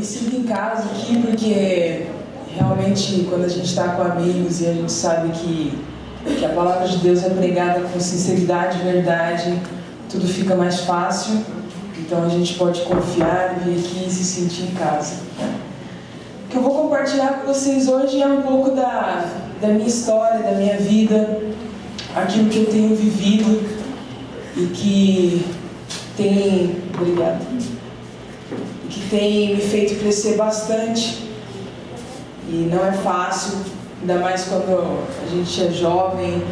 me sinto em casa aqui porque realmente quando a gente está com amigos e a gente sabe que a palavra de Deus é pregada com sinceridade e verdade, tudo fica mais fácil. Então a gente pode confiar e vir aqui e se sentir em casa. O que eu vou compartilhar com vocês hoje é um pouco da minha história, da minha vida, aquilo que eu tenho vivido e que tem me feito crescer bastante. E não é fácil, ainda mais quando a gente é jovem,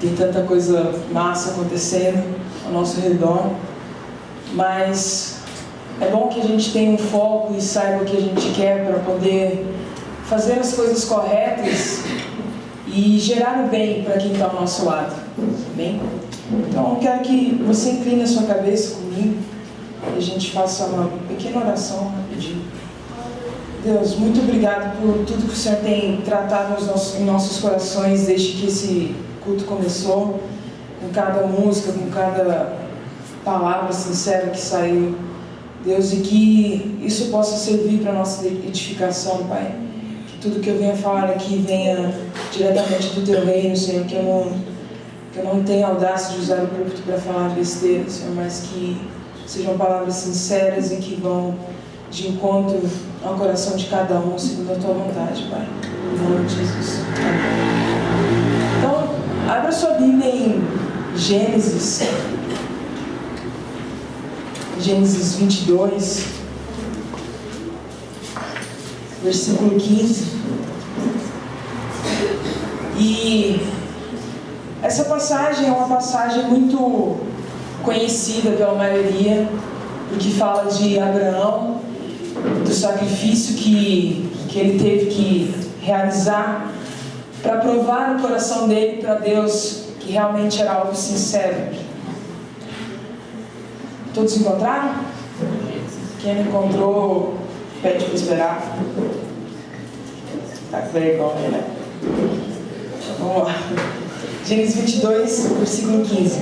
tem tanta coisa massa acontecendo ao nosso redor. Mas é bom que a gente tenha um foco e saiba o que a gente quer para poder fazer as coisas corretas e gerar o bem para quem está ao nosso lado. Bem? Então eu quero que você incline a sua cabeça comigo e a gente faça uma pequena oração rapidinho. Deus, muito obrigado por tudo que o Senhor tem tratado em nossos corações desde que esse culto começou, com cada música, com cada palavra sincera que saiu, Deus, e que isso possa servir para a nossa edificação, Pai. Que tudo que eu venha falar aqui venha diretamente do Teu reino, Senhor, que eu não tenha audácia de usar o púlpito para falar besteira, Senhor, mas que sejam palavras sinceras e que vão de encontro ao coração de cada um, segundo a Tua vontade, Pai. Em nome de Jesus. Amém. Então, abra sua Bíblia em Gênesis 22, versículo 15. E essa passagem é uma passagem muito conhecida pela maioria, porque fala de Abraão, do sacrifício que ele teve que realizar para provar no coração dele para Deus que realmente era algo sincero. Todos encontraram? Quem não encontrou, pede para esperar. Tá com vergonha, né? Vamos lá. Gênesis 22, versículo 15.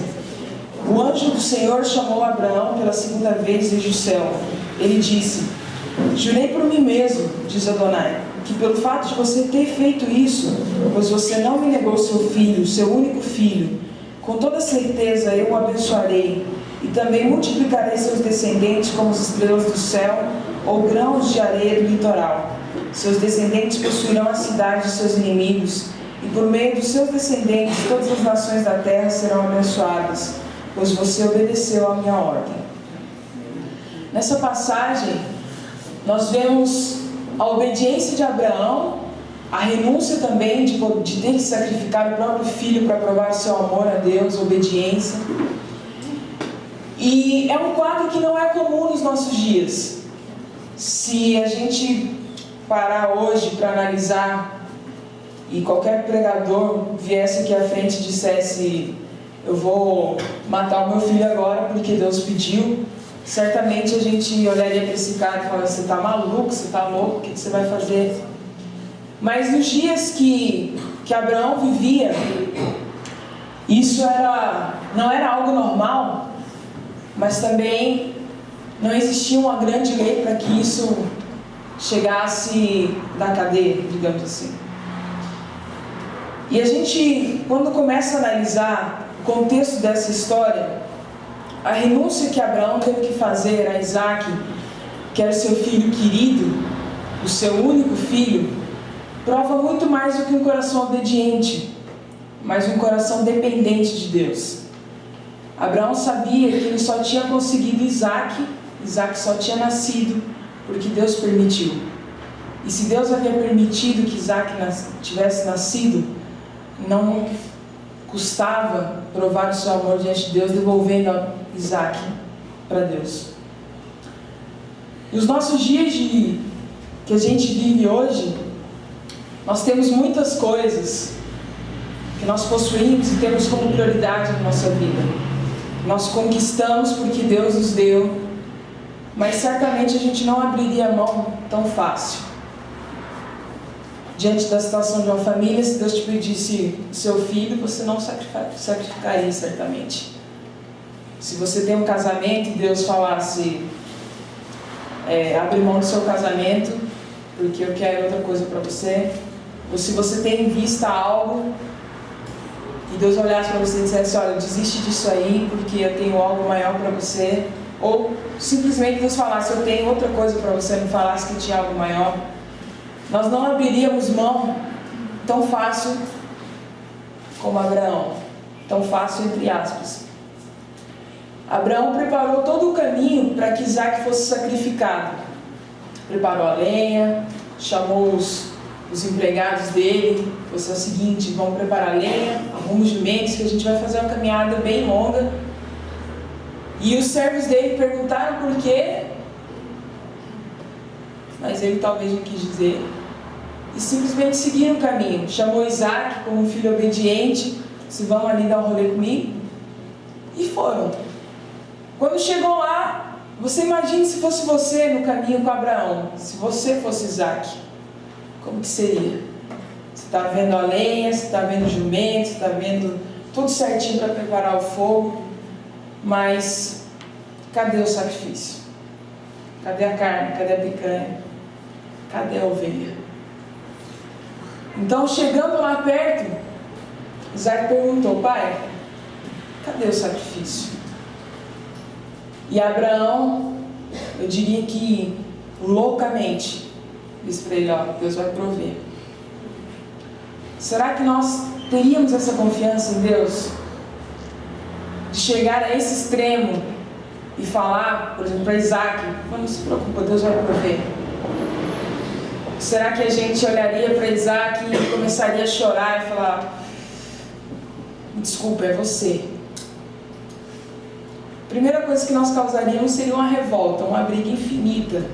O anjo do Senhor chamou Abraão pela segunda vez desde o céu. Ele disse: jurei por mim mesmo, diz Adonai, que pelo fato de você ter feito isso, pois você não me negou seu filho, seu único filho, com toda certeza eu o abençoarei, e também multiplicarei seus descendentes como as estrelas do céu ou grãos de areia do litoral. Seus descendentes possuirão a cidade de seus inimigos, e por meio dos seus descendentes todas as nações da terra serão abençoadas, pois você obedeceu à minha ordem. Nessa passagem, nós vemos a obediência de Abraão, a renúncia também de ter que sacrificar o próprio filho para provar seu amor a Deus, obediência. E é um quadro que não é comum nos nossos dias. Se a gente parar hoje para analisar e qualquer pregador viesse aqui à frente e dissesse: eu vou matar o meu filho agora porque Deus pediu, certamente a gente olharia para esse cara e falaria: você está maluco, você está louco, o que você vai fazer? Mas nos dias que Abraão vivia, isso não era algo normal, mas também não existia uma grande lei para que isso chegasse da cadeia, digamos assim. E a gente, quando começa a analisar o contexto dessa história, a renúncia que Abraão teve que fazer a Isaac, que era seu filho querido, o seu único filho, prova muito mais do que um coração obediente, mas um coração dependente de Deus. Abraão sabia que ele só tinha conseguido Isaac só tinha nascido porque Deus permitiu. E se Deus havia permitido que Isaac tivesse nascido, não custava provar o seu amor diante de Deus, devolvendo Isaac para Deus. E os nossos dias que a gente vive hoje, nós temos muitas coisas que nós possuímos e temos como prioridade na nossa vida. Nós conquistamos porque Deus nos deu, mas certamente a gente não abriria a mão tão fácil. Diante da situação de uma família, se Deus te pedisse seu filho, você não sacrificaria certamente. Se você tem um casamento e Deus falasse: abrir mão do seu casamento, porque eu quero outra coisa para você. Ou se você tem em vista algo, e Deus olhasse para você e dissesse, olha, desiste disso aí, porque eu tenho algo maior para você. Ou simplesmente Deus falasse, eu tenho outra coisa para você, não falasse que tinha algo maior. Nós não abriríamos mão tão fácil como Abraão. Tão fácil entre aspas. Abraão preparou todo o caminho para que Isaac fosse sacrificado. Preparou a lenha, chamou os empregados dele, falou: é o seguinte, vamos preparar a lenha, arruma os jumentos, que a gente vai fazer uma caminhada bem longa. E os servos dele perguntaram por quê, mas ele talvez não quis dizer, e simplesmente seguiram o caminho. Chamou Isaac como um filho obediente, se vão ali dar um rolê comigo, e foram. Quando chegou lá, você imagine se fosse você no caminho com Abraão, se você fosse Isaac, como que seria? Você está vendo a lenha, você está vendo o jumento, você está vendo tudo certinho para preparar o fogo, mas cadê o sacrifício? Cadê a carne? Cadê a picanha? Cadê a ovelha? Então, chegando lá perto, Isaac perguntou: pai, cadê o sacrifício? E Abraão, eu diria que loucamente, disse para ele: ó, Deus vai prover. Será que nós teríamos essa confiança em Deus? De chegar a esse extremo e falar, por exemplo, para Isaac: não se preocupa, Deus vai prover. Será que a gente olharia para Isaac e começaria a chorar e falar: desculpa, é você? A primeira coisa que nós causaríamos seria uma revolta, uma briga infinita,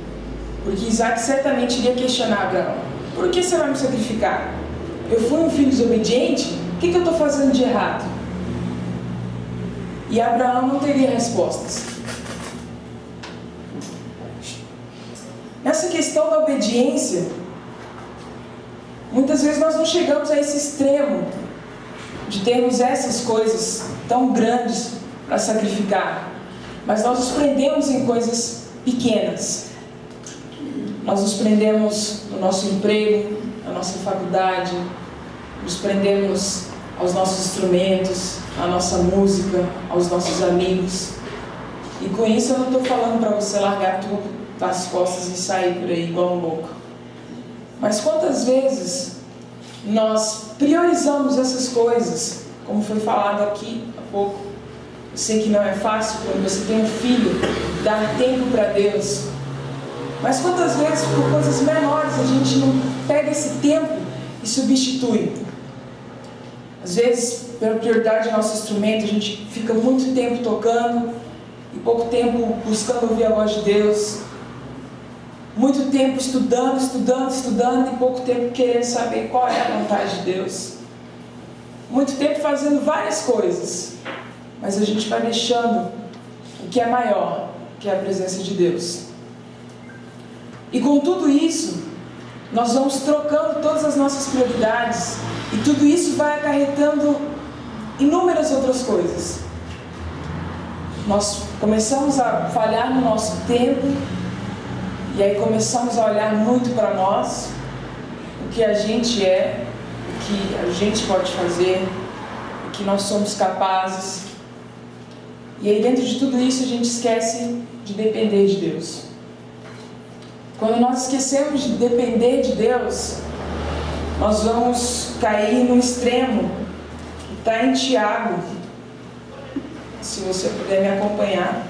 porque Isaac certamente iria questionar Abraão: por que você vai me sacrificar? Eu fui um filho desobediente? O que eu estou fazendo de errado? E Abraão não teria respostas. Nessa questão da obediência, muitas vezes nós não chegamos a esse extremo de termos essas coisas tão grandes para sacrificar, mas nós nos prendemos em coisas pequenas. Nós nos prendemos no nosso emprego, na nossa faculdade, nos prendemos aos nossos instrumentos, à nossa música, aos nossos amigos. E com isso eu não estou falando para você largar tudo das costas e sair por aí igual um louco. Mas quantas vezes nós priorizamos essas coisas, como foi falado aqui há pouco? Eu sei que não é fácil quando você tem um filho, dar tempo para Deus. Mas quantas vezes por coisas menores a gente não pega esse tempo e substitui? Às vezes, pela prioridade do nosso instrumento, a gente fica muito tempo tocando e pouco tempo buscando ouvir a voz de Deus. Muito tempo estudando e pouco tempo querendo saber qual é a vontade de Deus. Muito tempo fazendo várias coisas, mas a gente vai deixando o que é maior, que é a presença de Deus. E com tudo isso, nós vamos trocando todas as nossas prioridades, e tudo isso vai acarretando inúmeras outras coisas. Nós começamos a falhar no nosso tempo, e aí começamos a olhar muito para nós, o que a gente é, o que a gente pode fazer, o que nós somos capazes. E aí dentro de tudo isso a gente esquece de depender de Deus. Quando nós esquecemos de depender de Deus, nós vamos cair no extremo que está em Tiago. Se você puder me acompanhar.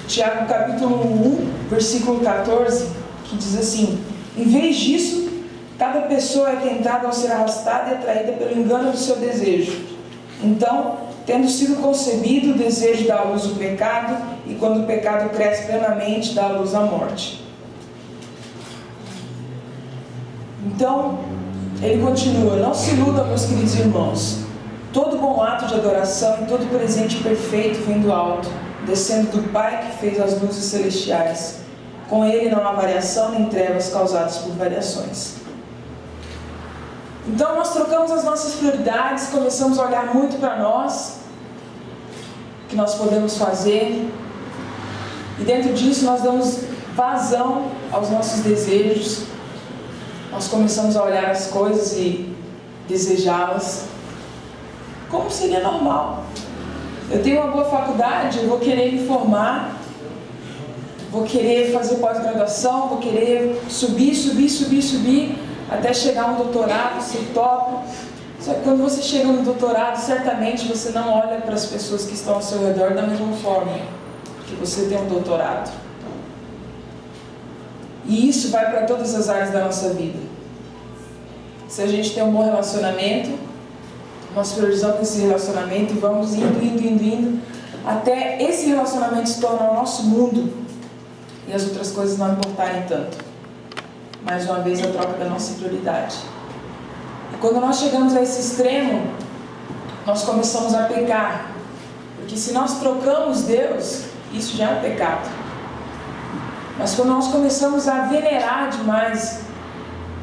Tiago capítulo 1, versículo 14, que diz assim: em vez disso, cada pessoa é tentada ao ser arrastada e atraída pelo engano do seu desejo. Então, tendo sido concebido, o desejo dá à luz o pecado, e quando o pecado cresce plenamente, dá à luz a morte. Então, ele continua: não se iludam, meus queridos irmãos. Todo bom ato de adoração e todo presente perfeito vem do alto, descendo do Pai que fez as luzes celestiais. Com ele não há variação nem trevas causadas por variações. Então nós trocamos as nossas prioridades, começamos a olhar muito para nós, o que nós podemos fazer, E dentro disso nós damos vazão aos nossos desejos. Nós começamos a olhar as coisas e desejá-las como seria normal. Eu tenho uma boa faculdade, eu vou querer me formar, vou querer fazer pós-graduação, vou querer subir, até chegar a um doutorado, ser top. Só que quando você chega no doutorado, certamente você não olha para as pessoas que estão ao seu redor da mesma forma que você tem um doutorado. E isso vai para todas as áreas da nossa vida. Se a gente tem um bom relacionamento, nós priorizamos esse relacionamento e vamos indo, até esse relacionamento se tornar o nosso mundo e as outras coisas não importarem tanto. Mais uma vez, a troca da nossa prioridade. E quando nós chegamos a esse extremo, nós começamos a pecar. Porque se nós trocamos Deus, isso já é um pecado. Mas quando nós começamos a venerar demais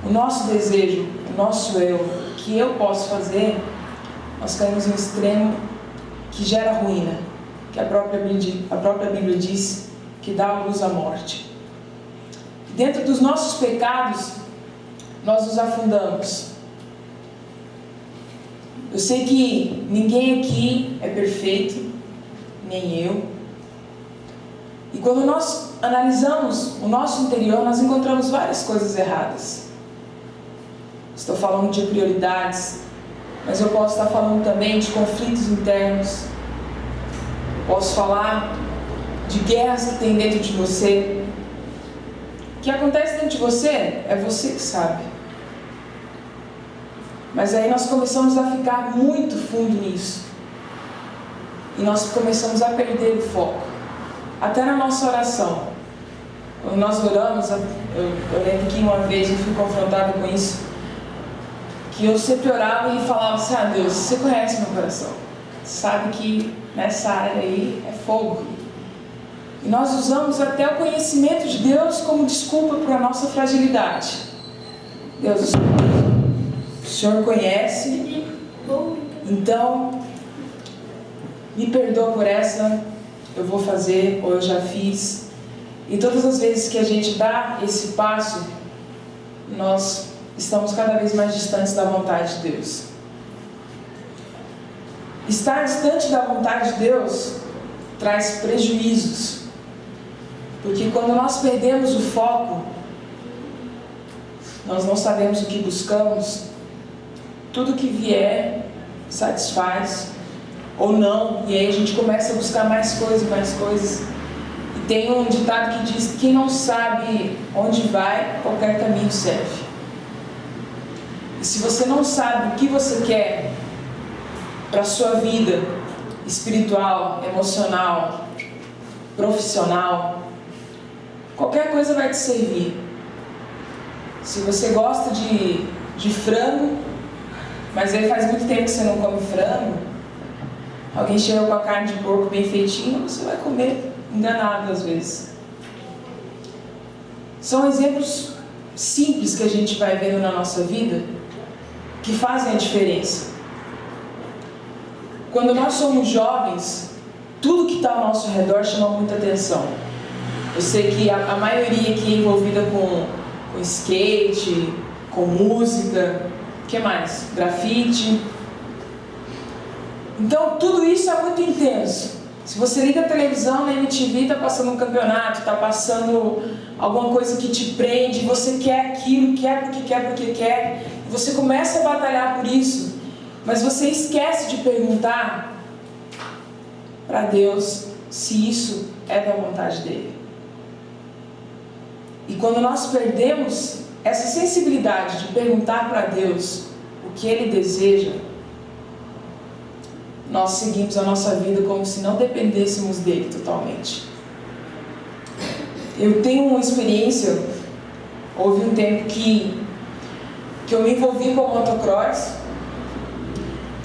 o nosso desejo, o nosso eu, o que eu posso fazer, nós caímos em um extremo que gera ruína, que a própria Bíblia diz que dá à luz à morte. Dentro dos nossos pecados, nós nos afundamos. Eu sei que ninguém aqui é perfeito, nem eu. E quando nós analisamos o nosso interior, nós encontramos várias coisas erradas. Estou falando de prioridades, mas eu posso estar falando também de conflitos internos. Posso falar de guerras que tem dentro de você. O que acontece dentro de você é você que sabe. Mas aí nós começamos a ficar muito fundo nisso. E nós começamos a perder o foco. Até na nossa oração. Quando nós oramos, eu lembro que uma vez eu fui confrontada com isso, que eu sempre orava e falava assim: ah, Deus, você conhece meu coração, sabe que nessa área aí é fogo. E nós usamos até o conhecimento de Deus como desculpa para a nossa fragilidade. Deus, o Senhor conhece, então me perdoa por essa, eu vou fazer, ou eu já fiz. E todas as vezes que a gente dá esse passo, nós estamos cada vez mais distantes da vontade de Deus. Estar distante da vontade de Deus traz prejuízos. Porque quando nós perdemos o foco, nós não sabemos o que buscamos, tudo que vier satisfaz ou não, e aí a gente começa a buscar mais coisas. E tem um ditado que diz que quem não sabe onde vai, qualquer caminho serve. E se você não sabe o que você quer para a sua vida espiritual, emocional, profissional, qualquer coisa vai te servir. Se você gosta de frango, mas aí faz muito tempo que você não come frango, alguém chega com a carne de porco bem feitinha, você vai comer enganado às vezes. São exemplos simples que a gente vai vendo na nossa vida que fazem a diferença. Quando nós somos jovens, tudo que está ao nosso redor chama muita atenção. Eu sei que a maioria aqui é envolvida com skate, com música, o que mais? Grafite. Então tudo isso é muito intenso. Se você liga a televisão, na MTV está passando um campeonato, está passando alguma coisa que te prende, você quer aquilo, quer porque quer, e você começa a batalhar por isso, mas você esquece de perguntar para Deus se isso é da vontade dele. E quando nós perdemos essa sensibilidade de perguntar para Deus o que Ele deseja, nós seguimos a nossa vida como se não dependêssemos dele totalmente. Eu tenho uma experiência, houve um tempo que eu me envolvi com motocross,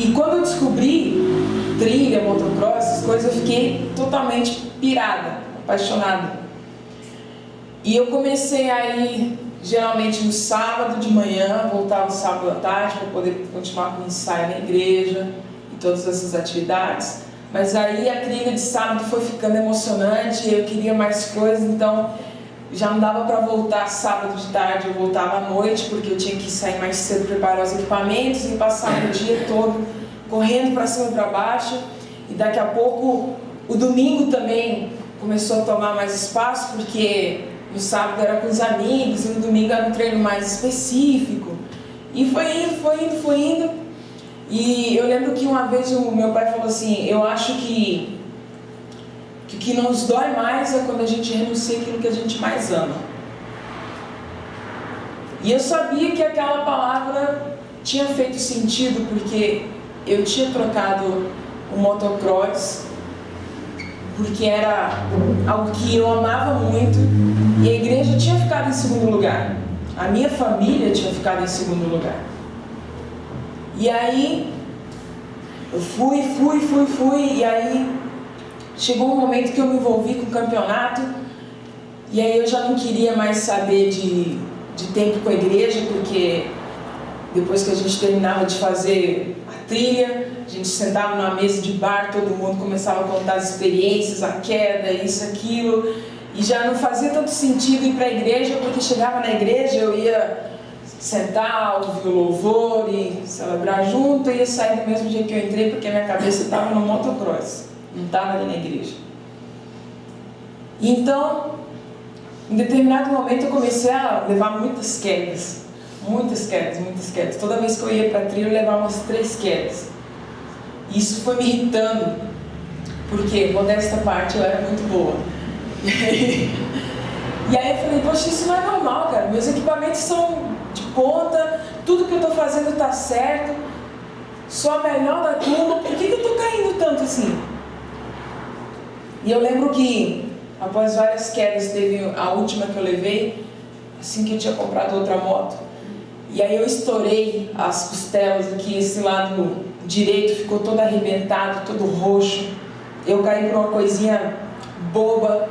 e quando eu descobri trilha, motocross, essas coisas, eu fiquei totalmente pirada, apaixonada. E eu comecei a ir geralmente no sábado de manhã, voltava no sábado à tarde para poder continuar com o ensaio na igreja e todas essas atividades. Mas aí a trilha de sábado foi ficando emocionante, eu queria mais coisas, então já não dava para voltar sábado de tarde, eu voltava à noite, porque eu tinha que sair mais cedo, preparar os equipamentos e passar o dia todo correndo para cima e para baixo. E daqui a pouco o domingo também começou a tomar mais espaço, porque no sábado era com os amigos e no domingo era um treino mais específico. E foi indo. E eu lembro que uma vez o meu pai falou assim: eu acho que o que nos dói mais é quando a gente renuncia aquilo que a gente mais ama. E eu sabia que aquela palavra tinha feito sentido, porque eu tinha trocado o motocross, porque era algo que eu amava muito, e a igreja tinha ficado em segundo lugar, a minha família tinha ficado em segundo lugar. E aí eu fui, e aí chegou um momento que eu me envolvi com o campeonato, e aí eu já não queria mais saber de tempo com a igreja, porque depois que a gente terminava de fazer a trilha, a gente sentava numa mesa de bar, todo mundo começava a contar as experiências, a queda, isso, aquilo, e já não fazia tanto sentido ir para a igreja, porque chegava na igreja, eu ia sentar, ouvir o louvor e celebrar junto, e ia sair do mesmo jeito que eu entrei, porque a minha cabeça estava no motocross, não estava ali na igreja. E então, em determinado momento eu comecei a levar muitas quedas. Toda vez que eu ia para a trilha eu levava umas 3 quedas. E isso foi me irritando, porque modesta parte eu era muito boa. E aí eu falei: poxa, isso não é normal, cara. Meus equipamentos são de ponta, tudo que eu estou fazendo está certo, sou a melhor da turma, por que eu estou caindo tanto assim? E eu lembro que após várias quedas, teve a última que eu levei, assim que eu tinha comprado outra moto, e aí eu estourei as costelas aqui, esse lado direito ficou todo arrebentado, todo roxo. Eu caí por uma coisinha boba,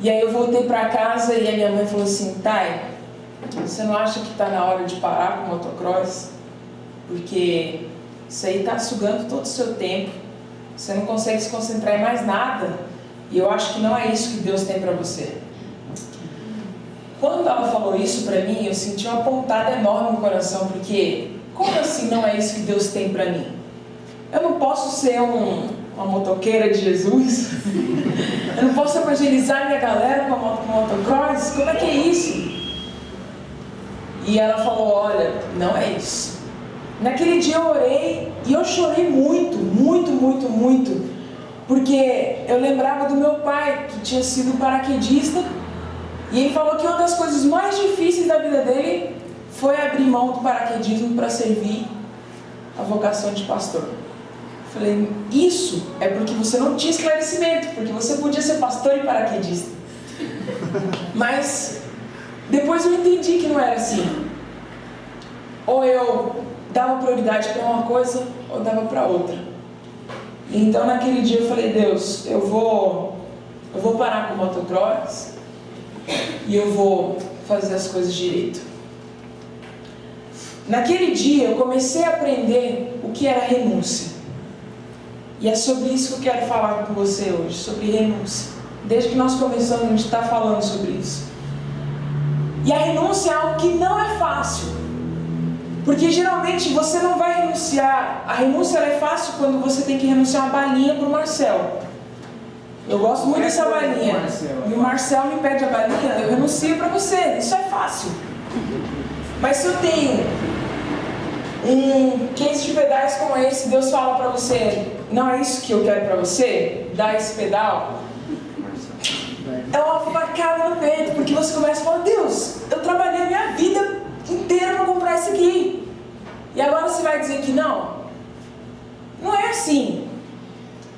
e aí eu voltei para casa e a minha mãe falou assim: Thay, você não acha que está na hora de parar com o motocross? Porque isso aí está sugando todo o seu tempo, você não consegue se concentrar em mais nada, e eu acho que não é isso que Deus tem para você. Quando ela falou isso para mim, eu senti uma pontada enorme no coração, porque como assim não é isso que Deus tem para mim? Eu não posso ser uma motoqueira de Jesus? Eu não posso evangelizar minha galera com motocross? Como é que é isso? E ela falou: olha, não é isso. Naquele dia eu orei e eu chorei muito, porque eu lembrava do meu pai, que tinha sido paraquedista, e ele falou que uma das coisas mais difíceis da vida dele foi abrir mão do paraquedismo para servir a vocação de pastor. Eu falei: isso é porque você não tinha esclarecimento, porque você podia ser pastor e paraquedista. Mas depois eu entendi que não era assim. Ou eu dava prioridade para uma coisa, ou dava para outra. Então naquele dia eu falei: Deus, eu vou parar com o motocross e eu vou fazer as coisas direito. Naquele dia eu comecei a aprender o que era renúncia. E é sobre isso que eu quero falar com você hoje, sobre renúncia. Desde que nós começamos a gente está falando sobre isso. E a renúncia é algo que não é fácil. Porque geralmente você não vai renunciar. A renúncia é fácil quando você tem que renunciar uma balinha para o Marcel. Eu gosto muito dessa balinha. E o Marcel me pede a balinha, eu renuncio para você. Isso é fácil. Mas se eu tenho um case de pedais como esse, Deus fala para você: não é isso que eu quero para você, dá esse pedal, é uma facada no peito, porque você começa a falar: Deus, eu trabalhei a minha vida inteira para comprar isso aqui, e agora você vai dizer que não? Não é assim.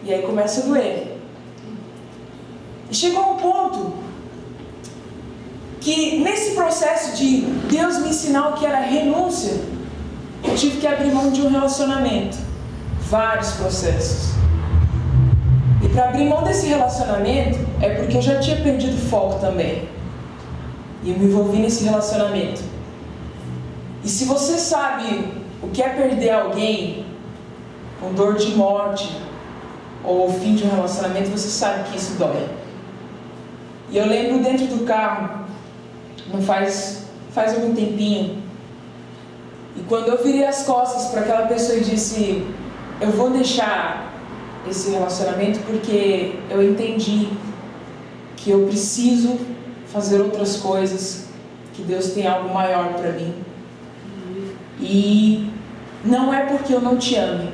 E aí começa a doer. E chegou um ponto que nesse processo de Deus me ensinar o que era renúncia, eu tive que abrir mão de um relacionamento. Vários processos. E para abrir mão desse relacionamento é porque eu já tinha perdido o foco também. E eu me envolvi nesse relacionamento. E se você sabe o que é perder alguém com dor de morte, ou o fim de um relacionamento, você sabe que isso dói. E eu lembro dentro do carro, não faz algum tempinho, e quando eu virei as costas para aquela pessoa e disse: eu vou deixar esse relacionamento porque eu entendi que eu preciso fazer outras coisas, que Deus tem algo maior para mim. E não é porque eu não te ame,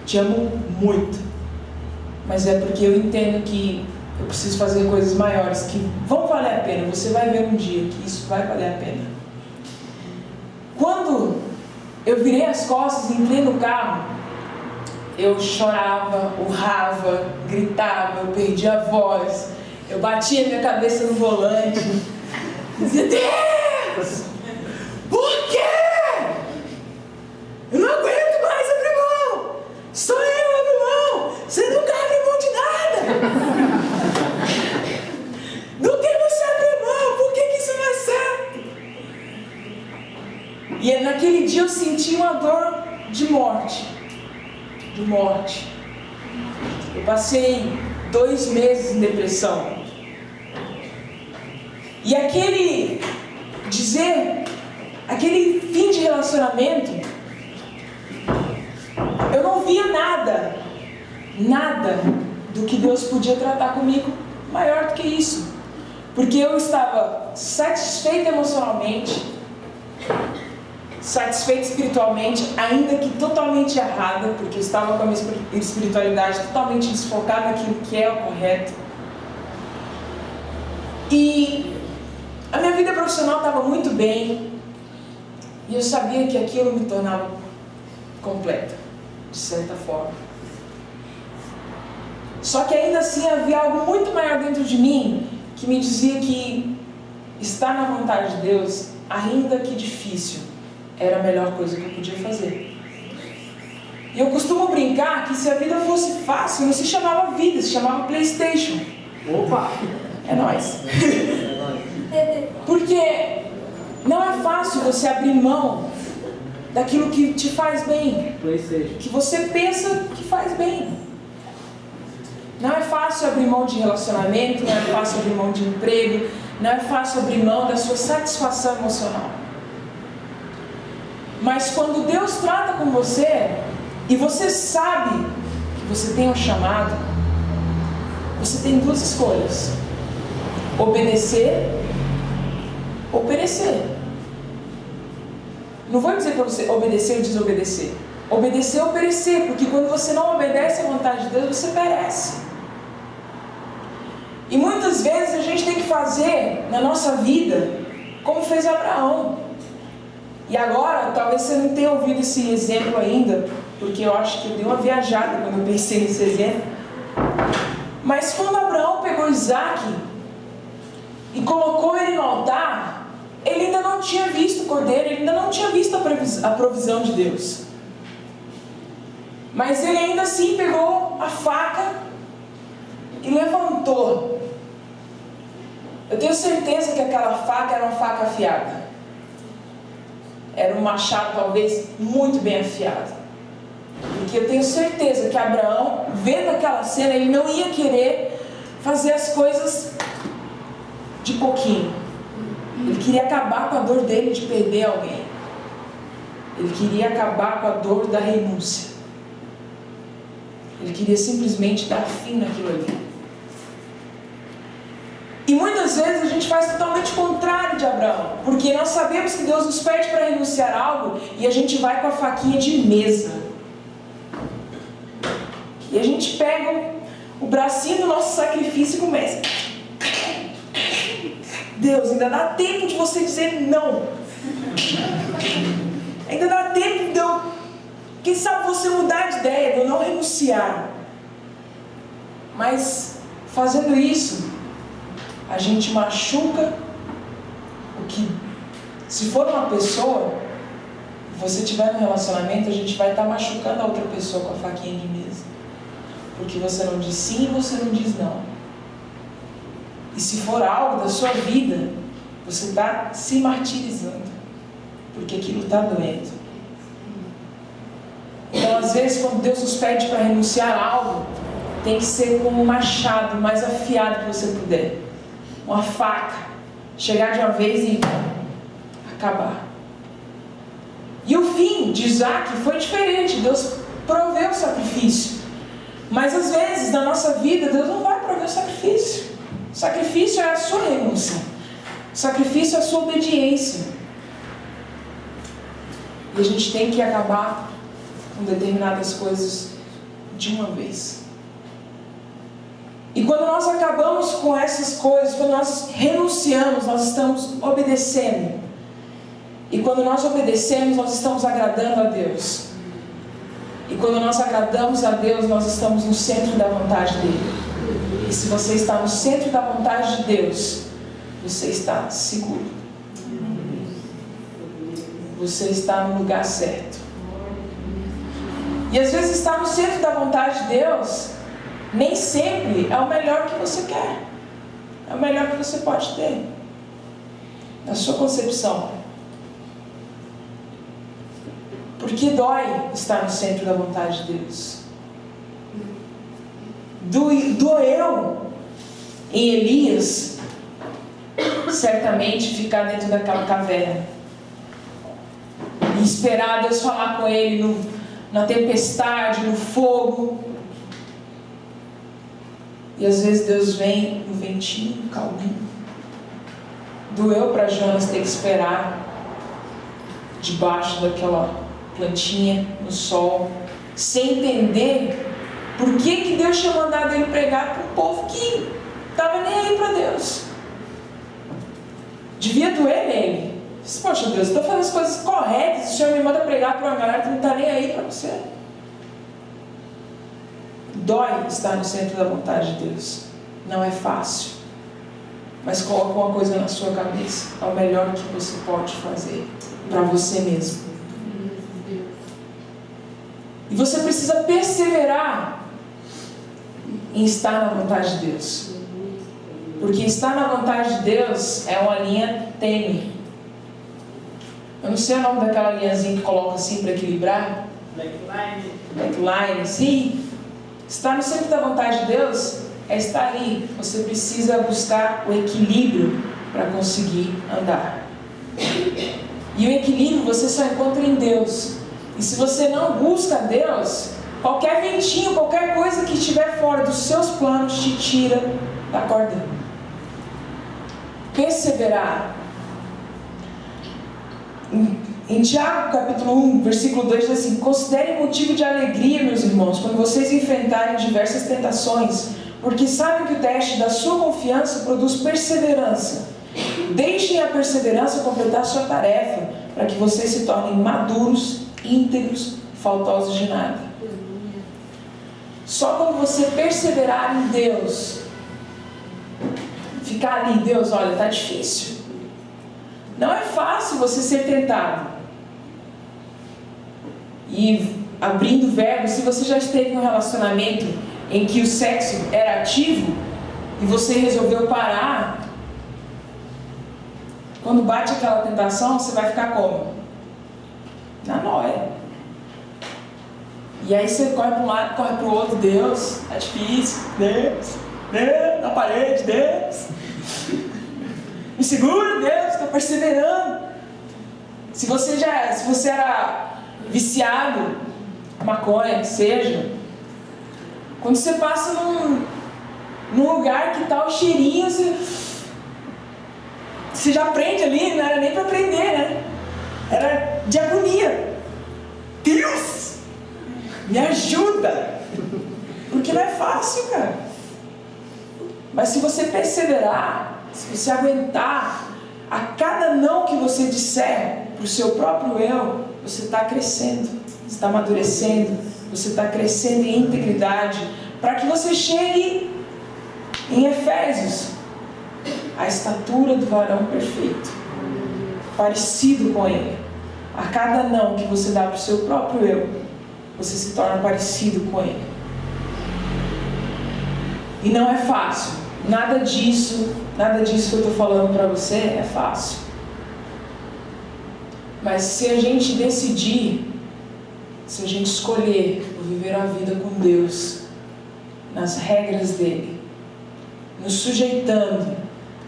te amo muito, mas é porque eu entendo que eu preciso fazer coisas maiores que vão valer a pena. Você vai ver um dia que isso vai valer a pena. Quando eu virei as costas e entrei no carro, eu chorava, urrava, gritava, eu perdia a voz, eu batia minha cabeça no volante, dizia: Deus, por quê? Eu não aguento mais abrir mão. Só eu abro mão. Você nunca abre mão de nada. No que você abre mão? Por que isso não é certo? E naquele dia eu senti uma dor de morte. De morte. Eu passei 2 meses em depressão. E aquele fim de relacionamento, eu não via nada do que Deus podia tratar comigo maior do que isso. Porque eu estava satisfeita emocionalmente, satisfeita espiritualmente, ainda que totalmente errada, porque eu estava com a minha espiritualidade totalmente desfocada naquilo que é o correto. E a minha vida profissional estava muito bem, e eu sabia que aquilo me tornava completa, de certa forma. Só que ainda assim havia algo muito maior dentro de mim, que me dizia que estar na vontade de Deus, ainda que difícil, era a melhor coisa que eu podia fazer. E eu costumo brincar que se a vida fosse fácil, não se chamava vida, se chamava PlayStation. Opa! É nóis. Porque não é fácil você abrir mão daquilo que te faz bem, que você pensa que faz bem. Não é fácil abrir mão de relacionamento, não é fácil abrir mão de emprego, não é fácil abrir mão da sua satisfação emocional. Mas quando Deus trata com você, e você sabe que você tem um chamado, você tem 2 escolhas: obedecer ou perecer. Não vou dizer para você obedecer ou desobedecer. Obedecer ou perecer, porque quando você não obedece à vontade de Deus, você perece. E muitas vezes a gente tem que fazer na nossa vida como fez Abraão. E agora, talvez você não tenha ouvido esse exemplo ainda, porque eu acho que eu dei uma viajada quando eu pensei nesse exemplo. Mas quando Abraão pegou Isaac e colocou ele no altar, ele ainda não tinha visto o cordeiro, ele ainda não tinha visto a provisão de Deus. Mas ele ainda assim pegou a faca e levantou. Eu tenho certeza que aquela faca era uma faca afiada. Era um machado talvez muito bem afiado. Porque eu tenho certeza que Abraão, vendo aquela cena, ele não ia querer fazer as coisas de pouquinho. Ele queria acabar com a dor dele de perder alguém. Ele queria acabar com a dor da renúncia. Ele queria simplesmente dar fim naquilo ali. E muitas vezes a gente faz totalmente o contrário de Abraão, porque nós sabemos que Deus nos pede para renunciar a algo e a gente vai com a faquinha de mesa. E a gente pega o bracinho do nosso sacrifício e começa: Deus, ainda dá tempo de você dizer não. Ainda dá tempo de eu, quem sabe, você mudar de ideia, de eu não renunciar. Mas fazendo isso, a gente machuca o que, se for uma pessoa, e você estiver no relacionamento, a gente vai estar machucando a outra pessoa com a faquinha de mesa. Porque você não diz sim e você não diz não. E se for algo da sua vida, você está se martirizando, porque aquilo está doendo. Então, às vezes, quando Deus nos pede para renunciar a algo, tem que ser como um machado mais afiado que você puder. Uma faca. Chegar de uma vez e acabar. E o fim de Isaac foi diferente. Deus proveu o sacrifício. Mas às vezes na nossa vida Deus não vai prover o sacrifício. O sacrifício é a sua renúncia. O sacrifício é a sua obediência. E a gente tem que acabar com determinadas coisas de uma vez. E quando nós acabamos com essas coisas, quando nós renunciamos, nós estamos obedecendo. E quando nós obedecemos, nós estamos agradando a Deus. E quando nós agradamos a Deus, nós estamos no centro da vontade dEle. E se você está no centro da vontade de Deus, você está seguro. Você está no lugar certo. E às vezes estar no centro da vontade de Deus nem sempre é o melhor que você quer. É o melhor que você pode ter, na sua concepção. Porque dói estar no centro da vontade de Deus. Doeu em Elias, certamente, ficar dentro daquela caverna e esperar Deus falar com ele na tempestade, no fogo. E às vezes Deus vem no ventinho, calminho. Doeu para Jonas ter que esperar debaixo daquela plantinha, no sol, sem entender por que Deus tinha mandado ele pregar para um povo que estava nem aí para Deus. Devia doer nele. Poxa Deus, eu estou fazendo as coisas corretas, o Senhor me manda pregar para uma galera que não está nem aí para você. Dói estar no centro da vontade de Deus. Não é fácil. Mas coloca uma coisa na sua cabeça: é o melhor que você pode fazer para você mesmo. E você precisa perseverar em estar na vontade de Deus. Porque estar na vontade de Deus é uma linha tênue. Eu não sei o nome daquela linhazinha que coloca assim para equilibrar. Backline, sim. Estar no centro da vontade de Deus é estar ali. Você precisa buscar o equilíbrio para conseguir andar. E o equilíbrio você só encontra em Deus. E se você não busca Deus, qualquer ventinho, qualquer coisa que estiver fora dos seus planos te tira da corda. Perseverar. Em Tiago capítulo 1, versículo 2 diz assim: considerem motivo de alegria, meus irmãos, quando vocês enfrentarem diversas tentações, porque sabem que o teste da sua confiança produz perseverança. Deixem a perseverança completar sua tarefa, para que vocês se tornem maduros, íntegros, faltosos de nada. Só quando você perseverar em Deus, ficar ali, Deus, olha, está difícil. Não é fácil você ser tentado. E abrindo verbo, se você já esteve em um relacionamento em que o sexo era ativo e você resolveu parar, quando bate aquela tentação, você vai ficar como? Na nóia. E aí você corre para um lado, corre para o outro. Deus, é difícil. Deus, na parede, Deus. Me segura, Deus, estou perseverando. Se você era viciado, maconha, que seja, quando você passa num lugar que está o cheirinho, você já aprende ali, não era nem para aprender, né? Era de agonia. Deus, me ajuda. Porque não é fácil, cara. Mas se você perseverar, se você aguentar, a cada não que você disser para o seu próprio eu, você está crescendo, você está amadurecendo, você está crescendo em integridade, para que você chegue em Efésios, a estatura do varão perfeito, parecido com ele. A cada não que você dá para o seu próprio eu, você se torna parecido com ele. E não é fácil. Nada disso que eu estou falando para você é fácil. Mas se a gente decidir, se a gente escolher viver a vida com Deus, nas regras dele, nos sujeitando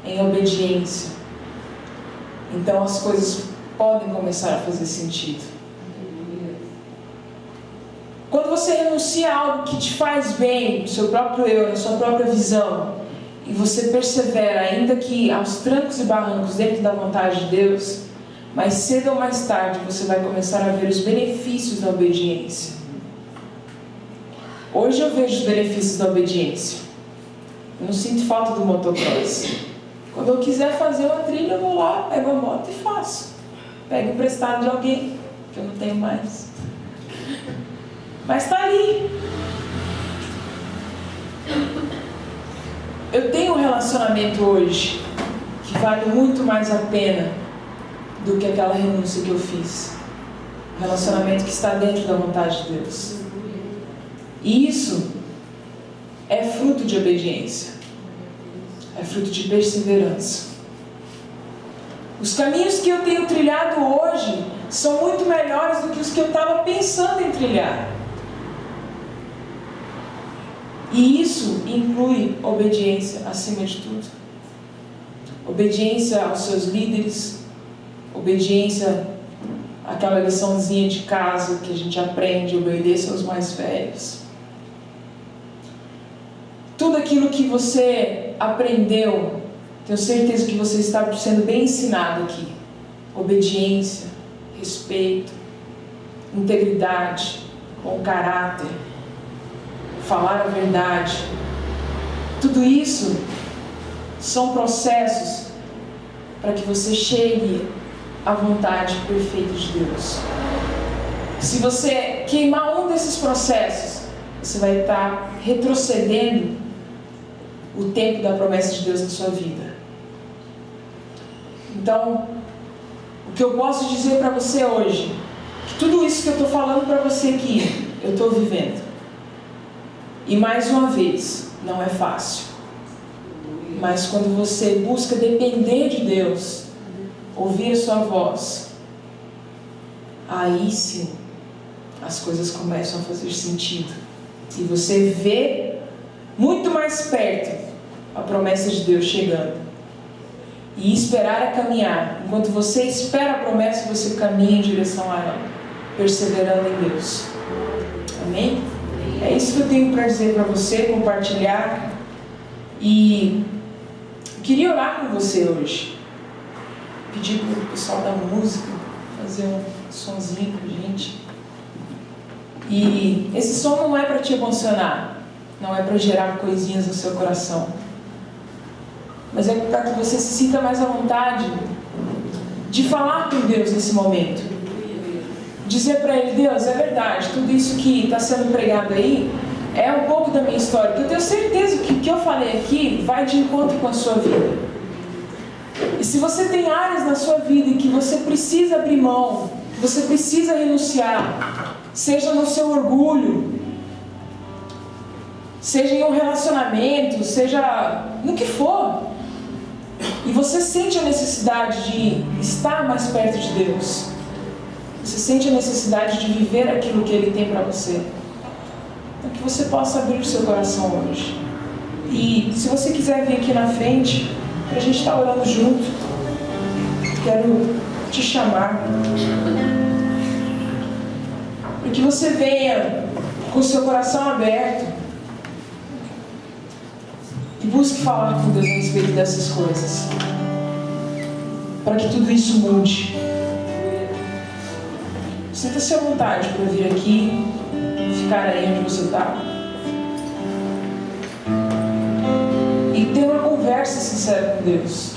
em obediência, então as coisas podem começar a fazer sentido. Quando você renuncia a algo que te faz bem, no seu próprio eu, na sua própria visão, e você persevera, ainda que aos trancos e barrancos, dentro da vontade de Deus, mais cedo ou mais tarde você vai começar a ver os benefícios da obediência. Hoje eu vejo os benefícios da obediência. Eu não sinto falta do motocross. Quando eu quiser fazer uma trilha, eu vou lá, pego a moto e faço. Pego emprestado de alguém, que eu não tenho mais. Mas está ali. Eu tenho um relacionamento hoje que vale muito mais a pena do que aquela renúncia que eu fiz. Um relacionamento que está dentro da vontade de Deus. E isso é fruto de obediência. É fruto de perseverança. Os caminhos que eu tenho trilhado hoje são muito melhores do que os que eu estava pensando em trilhar. E isso inclui obediência acima de tudo. Obediência aos seus líderes, obediência àquela liçãozinha de casa que a gente aprende, obedeça aos mais velhos. Tudo aquilo que você aprendeu, tenho certeza que você está sendo bem ensinado aqui. Obediência, respeito, integridade, bom caráter, falar a verdade. Tudo isso são processos para que você chegue à vontade perfeita de Deus. Se você queimar um desses processos, você vai estar retrocedendo o tempo da promessa de Deus na sua vida. Então, o que eu posso dizer para você hoje, que tudo isso que eu estou falando para você aqui, eu estou vivendo. E mais uma vez, não é fácil. Mas quando você busca depender de Deus, ouvir a sua voz, aí sim, as coisas começam a fazer sentido. E você vê muito mais perto a promessa de Deus chegando. E esperar é caminhar. Enquanto você espera a promessa, você caminha em direção a ela, perseverando em Deus. Amém? É isso que eu tenho para dizer para você, compartilhar. E eu queria orar com você hoje. Pedir para o pessoal da música fazer um sonzinho para a gente. E esse som não é para te emocionar, não é para gerar coisinhas no seu coração, mas é para que você se sinta mais à vontade de falar com Deus nesse momento. Dizer para Ele: Deus, é verdade, tudo isso que está sendo pregado aí é um pouco da minha história, que eu tenho certeza que o que eu falei aqui vai de encontro com a sua vida. E se você tem áreas na sua vida em que você precisa abrir mão, que você precisa renunciar, seja no seu orgulho, seja em um relacionamento, seja no que for, e você sente a necessidade de estar mais perto de Deus, você sente a necessidade de viver aquilo que Ele tem para você, então que você possa abrir o seu coração hoje. E se você quiser vir aqui na frente para a gente estar orando junto, quero te chamar para que você venha com o seu coração aberto e busque falar com Deus a respeito dessas coisas, para que tudo isso mude. Sinta-se à vontade para vir aqui, ficar aí onde você está e ter uma conversa sincera com Deus.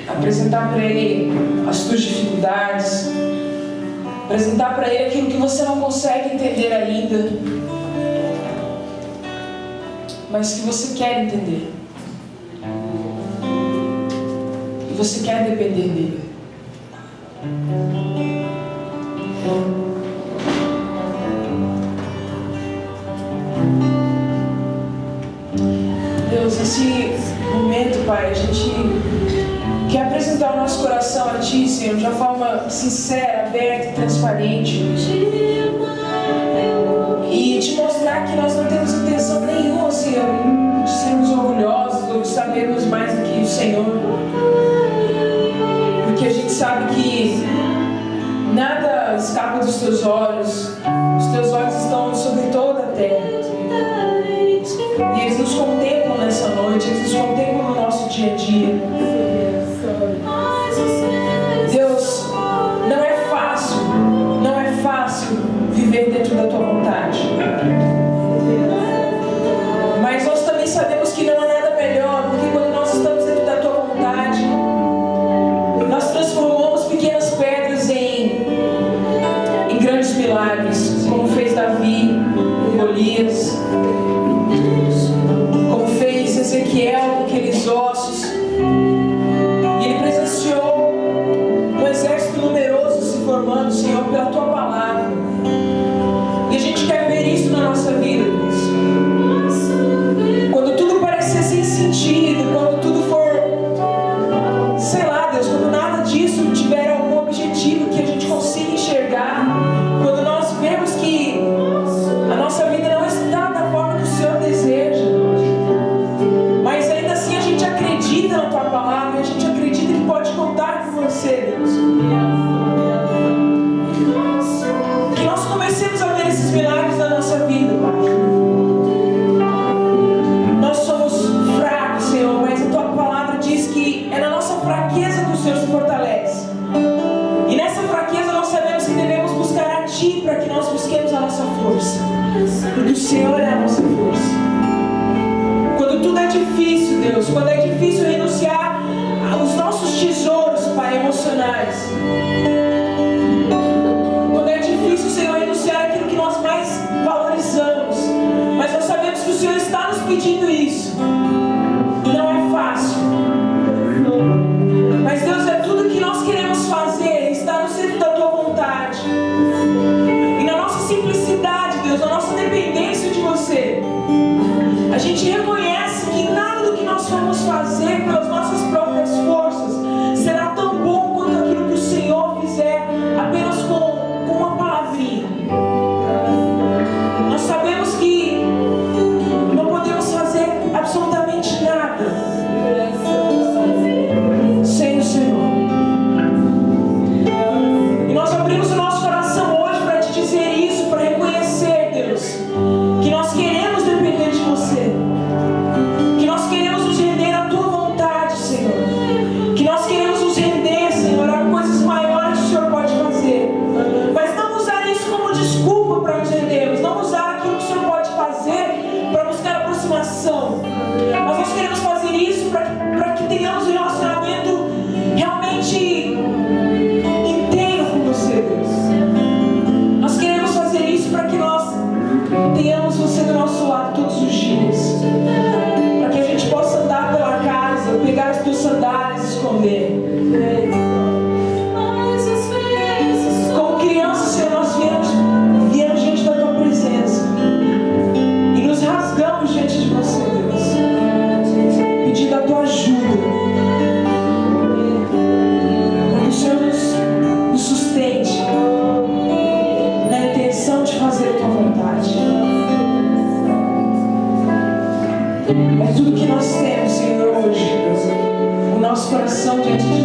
Apresentar para Ele as tuas dificuldades, apresentar para Ele aquilo que você não consegue entender ainda, mas que você quer entender. E você quer depender dEle. Deus, nesse momento, Pai, a gente quer apresentar o nosso coração a Ti, Senhor, de uma forma sincera, aberta e transparente. E te mostrar que nós não temos intenção nenhuma de sermos orgulhosos ou de sabermos mais do que o Senhor, porque a gente sabe que nada escapa dos teus olhos, os teus olhos estão sobre toda a terra, e eles nos contemplam nessa noite, eles nos contemplam no nosso dia a dia. Deus, não é fácil viver dentro da tua vontade, mas nós também sabemos que não há nada melhor, porque quando nós estamos dentro da tua vontade, nós transformamos pequenas pedras em grandes milagres, como fez Davi, Golias, como fez Ezequiel com aqueles ossos, e ele presenciou um exército numeroso se formando, Senhor, pela tua palavra. E a gente quer ver isso na nossa vida, Deus. Quando tudo parecer sem sentido, quando tudo for, sei lá, Deus, quando nada disso tiver algum objetivo que a gente consiga enxergar, quando nós vemos que a nossa vida não está da forma que o Senhor deseja, mas ainda assim a gente acredita na tua palavra, a gente acredita que pode contar com você, Deus. Que nós comecemos a ver esses milagres na nossa vida, Pai. Nós somos fracos, Senhor, mas a tua palavra diz que é na nossa fraqueza que o Senhor se fortalece. E nessa fraqueza nós sabemos que devemos buscar a Ti para que nós busquemos a nossa força, porque o Senhor é a nossa força. Quando tudo é difícil, Deus, quando é difícil renunciar aos nossos tesouros, Pai, emocionais, quando é difícil, Senhor, renunciar aquilo que nós mais valorizamos, mas nós sabemos que o Senhor está nos pedindo isso. Não é fácil, mas Deus, é tudo que nós queremos fazer, está no centro da tua vontade, e na nossa simplicidade, Deus, na nossa dependência de você, a gente reconhece que nada do que nós vamos fazer pelas nossas próprias forças será tão bom quanto aquilo que o Senhor fizer apenas com uma palavrinha. Nós sabemos que não podemos fazer absolutamente nada sem o Senhor. E nós abrimos o nosso coração hoje para te dizer isso, para reconhecer, Deus, que nós queremos depender de você, que nós queremos nos render à tua vontade, Senhor, que nós queremos nos render, Senhor, a coisas maiores que o Senhor pode fazer, mas não usar isso como desculpa para nos rendermos, não usar aquilo que o Senhor pode fazer para buscar aproximação, mas nós queremos fazer isso para que tenhamos um relacionamento realmente inteiro com você, Deus. Nós queremos fazer isso para que nós tenhamos você do nosso lado todos os dias, para que a gente possa andar pela casa, pegar as tuas sandálias e esconder. Como crianças, Senhor, nós viemos diante da tua presença e nos rasgamos diante de você, Deus, pedindo a tua ajuda, para que o Senhor nos sustente na intenção de fazer a tua vontade. É tudo que nós temos, Senhor, hoje, o nosso coração diante de